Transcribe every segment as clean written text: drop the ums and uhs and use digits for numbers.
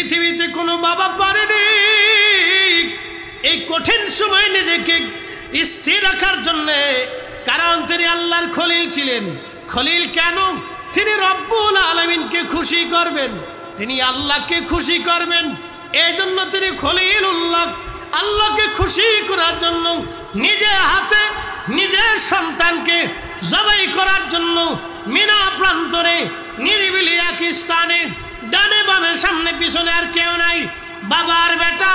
পৃথিবীতে কোনো বাবা পারেনি এই কঠিন সময় নিজেকে স্থির রাখার জন্যে, কারণ তিনি আল্লাহর খলিল ছিলেন। খলিল কেন? তিনি রব্বুল আলামিনকে খুশি করবেন, তিনি আল্লাহকে খুশি করবেন। এই জন্য তিনি খলিলুল্লাহ, আল্লাহকে খুশি করার জন্য নিজে হাতে নিজের সন্তানকে জবাই করার জন্য মিনা প্রান্তরে নিরিবিলি এক স্থানে, ডানে বামে সামনে পিছনে আর কেউ নাই, বাবার বেটা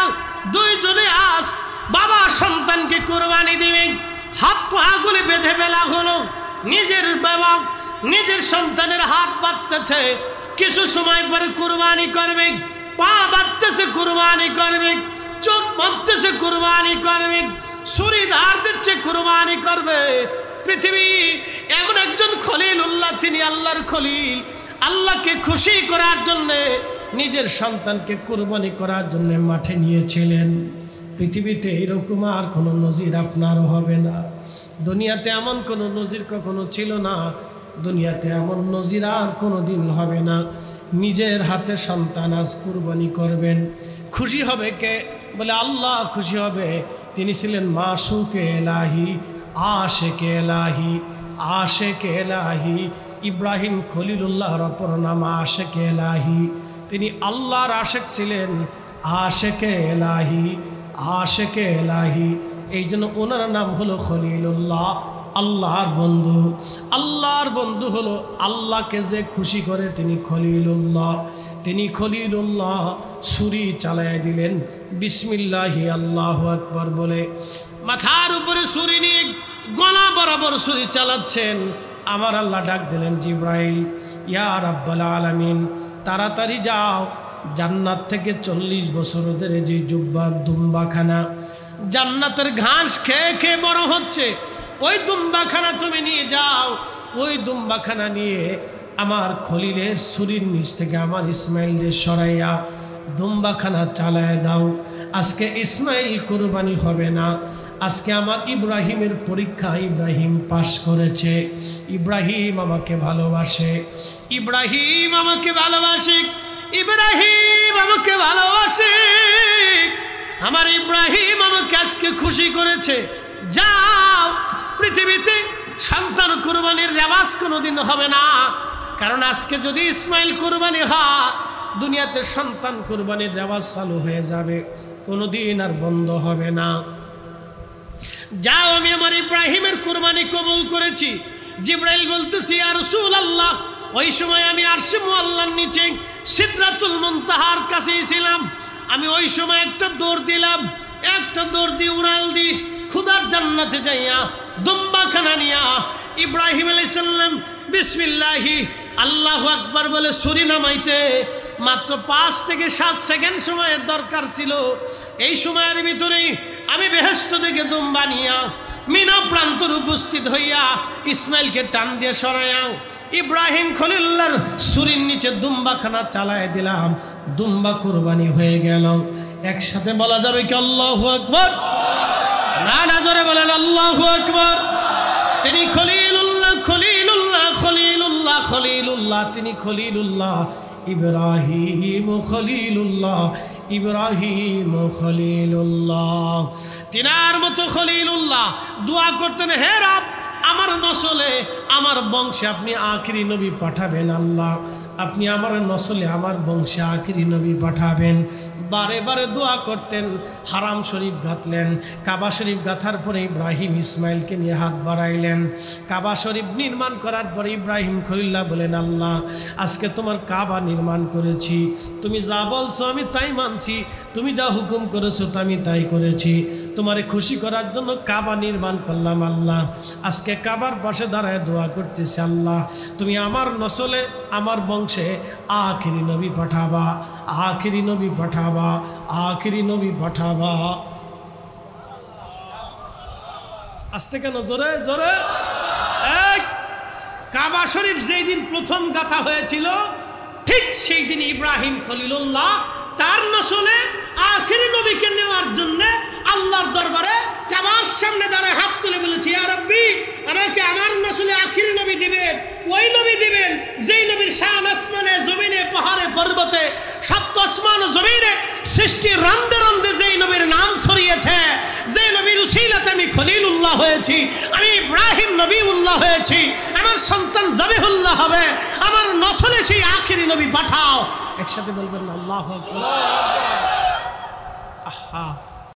দুইজনে আজ বাবা সন্তানকে কুরবানি দিবে। হাত পাগুলি বেঁধে ফেলা হলো। নিজের বাবা নিজের সন্তানের হাত বাঁধতেছে, কিছু সময় পরে কুরবানি করবে, পা বাঁধতেছে কুরবানি করবে, চোখ বাঁধতেছে কুরবানি করবে, ছুরি ধার দিচ্ছে কুরবানি করবে। পৃথিবী এমন একজন খলিলুল্লাহ, তিনি আল্লাহর খলিল, আল্লাহকে খুশি করার জন্যে নিজের সন্তানকে কুরবানি করার জন্য মাঠে নিয়েছিলেন। পৃথিবীতে এরকম আর কোনো নজির আপনারও হবে না। দুনিয়াতে এমন কোনো নজির কখনো ছিল না, দুনিয়াতে এমন নজির আর কোনো দিন হবে না। নিজের হাতে সন্তান আজ কুরবানি করবেন। খুশি হবে কে? বলে আল্লাহ খুশি হবে। তিনি ছিলেন মাসুকে এলাহি, আশেকে এলাহি, আশেকে এলাহি। ইব্রাহিম খলিলুল্লাহর অপর নাম আশেকে এলাহি। তিনি আল্লাহর আশেক ছিলেন, আশেকে এলাহি, আশেকে এলাহি। এই জন্য ওনার নাম হলো খলিলুল্লাহ, আল্লাহর বন্ধু। আল্লাহর বন্ধু হলো আল্লাহকে যে খুশি করে তিনি খলিলুল্লাহ। তিনি খলিলুল্লাহ ছুরি চালায় দিলেন বিসমিল্লাহি আল্লাহু আকবার বলে। মাথার উপরে ছুরি নিয়ে গলা বরাবর ছুরি চালাচ্ছেন। আমার আল্লাহ ডাক দিলেন জিব্রাইল, ইয়া রাব্বাল আলামিন, তাড়াতাড়ি যাও, জান্নাত থেকে 40 বছর ধরে যে জুব্বার দুম্বাখানা জান্নাতের ঘাস খেয়ে খেয়ে বড় হচ্ছে, ওই দুম্বাখানা তুমি নিয়ে যাও। ওই দুম্বাখানা নিয়ে আমার খলিলের ছুরির নিচ থেকে আমার ইসমাইলের সরাইয়া দুম্বাখানা চালায় দাও। আজকে ইসমাইল কুরবানি হবে না, আজকে আমার ইব্রাহিমের পরীক্ষা ইব্রাহিম পাশ করেছে। ইব্রাহিম আমাকে ভালোবাসে, ইব্রাহিম আমাকে ভালোবাসে, ইব্রাহিম আমাকে ভালোবাসে। আমার ইব্রাহিম আমাকে আজকে খুশি করেছে। যাও, পৃথিবীতে সন্তান কুরবানির রেওয়াজ কোনোদিন হবে না, কারণ আজকে যদি ইসমাইল কুরবানি হয়, দুনিয়াতে সন্তান কুরবানির রেওয়াজ চালু হয়ে যাবে, কোনোদিন আর বন্ধ হবে না। যাও, আমি আমার ইব্রাহিমের কুরবানি কবুল করেছি। জিব্রাইল বলতেছি, ইয়া রাসূলুল্লাহ, ওই সময় আমি আরশে মুআল্লার নিচে সিদরাতুল মুনতাহার কাছেই ছিলাম। আমি ওই সময় একটা দৌড় দিলাম, একটা দৌড় দিয়ে উড়াল দি খুদার জান্নাতে যাইয়া দুম্বাখানা নিয়া ইব্রাহিম আলাইহিস সালাম বিসমিল্লাহি আল্লাহু আকবার বলে ছুরি নামাইতে মাত্র 5 থেকে 7 সেকেন্ড সময়ের দরকার ছিল। এই সময়ের ভিতরেই আমি বেহেশত থেকে দুম্বা নিয়া মিনা প্রান্তর উপস্থিত হইয়া ইসমাইলকে টান দিয়ে সরাইয়া ইব্রাহিম খলিলুল্লাহর ছুরির নিচে দুম্বাখানা চালায় দিলাম। দুম্বা কুরবানি হয়ে গেল। একসাথে বলা যাবে কি আল্লাহু আকবার? না না, জোরে বলেন আল্লাহু আকবার। তিনি খলিলুল্লাহ, খলিলুল্লাহ, খলিলুল্লাহ, খলিলুল্লাহ, তিনি খলিলুল্লাহ। ইব্রাহিম খলিলুল্লাহ, ইব্রাহিম খলিলুল্লাহ। তিনার মতো খলিলুল্লাহ দোয়া করতেন, হে রব, আমার নসলে আমার বংশে আপনি আখিরি নবী পাঠাবেন। আল্লাহ, আপনি আমার নসলে আমার বংশে আখিরি নবী পাঠাবেন। বারে বারে দোয়া করতেন। হারাম শরীফ গাঁথলেন। কাবা শরীফ গাঁথার পরে ইব্রাহিম ইসমাইলকে নিয়ে হাত বাড়াইলেন। কাবা শরীফ নির্মাণ করার পরে ইব্রাহিম খলিলুল্লাহ বলেন, আল্লাহ, আজকে তোমার কাবা নির্মাণ করেছি, তুমি যা বলছো আমি তাই মানছি, তুমি যা হুকুম করেছো তা আমি তাই করেছি, তোমারে খুশি করার জন্য কাবা নির্মাণ করলাম। আল্লাহ, আজকে কাবার পাশে দাঁড়ায় দোয়া করতেছি, আল্লাহ, তুমি আমার নসলে আমার বংশে আখিরি নবী পাঠাবা, আখিরি নবী পাঠাবা, আখিরি নবী পাঠাবা। আসতে কেন? জোরে জোরে। কাবা শরীফ যেই দিন প্রথম গাঁথা হয়েছিল, ঠিক সেই দিন ইব্রাহিম খলিলুল্লাহ তার নসলে আখিরি নবীকে নেওয়ার জন্য আল্লাহর দরবারে কাবার সামনে দাঁড়ায় হাত তুলে বলেছি, ইয়া রাব্বি, আমাকে আমার নসলে আখিরি নবী দিবেন। ওই নবী দিবেন যেই নবীর শান আসমানে জমিনে পাহাড়ে পর্বতে সপ্ত আসমান ও জমিন সৃষ্টি রান্দে রান্দে যেই নবীর নাম ছড়িয়েছে, যে নবীর উসিলাতে আমি খলিলুল্লাহ হয়েছি, আমি ইব্রাহিম নবীউল্লাহ হয়েছি, আমার সন্তান জবিহুল্লাহ হবে, আমার নসলে সেই আখিরি নবী পাঠাও। একসাথে বলবেন না আল্লাহু আকবার। আহা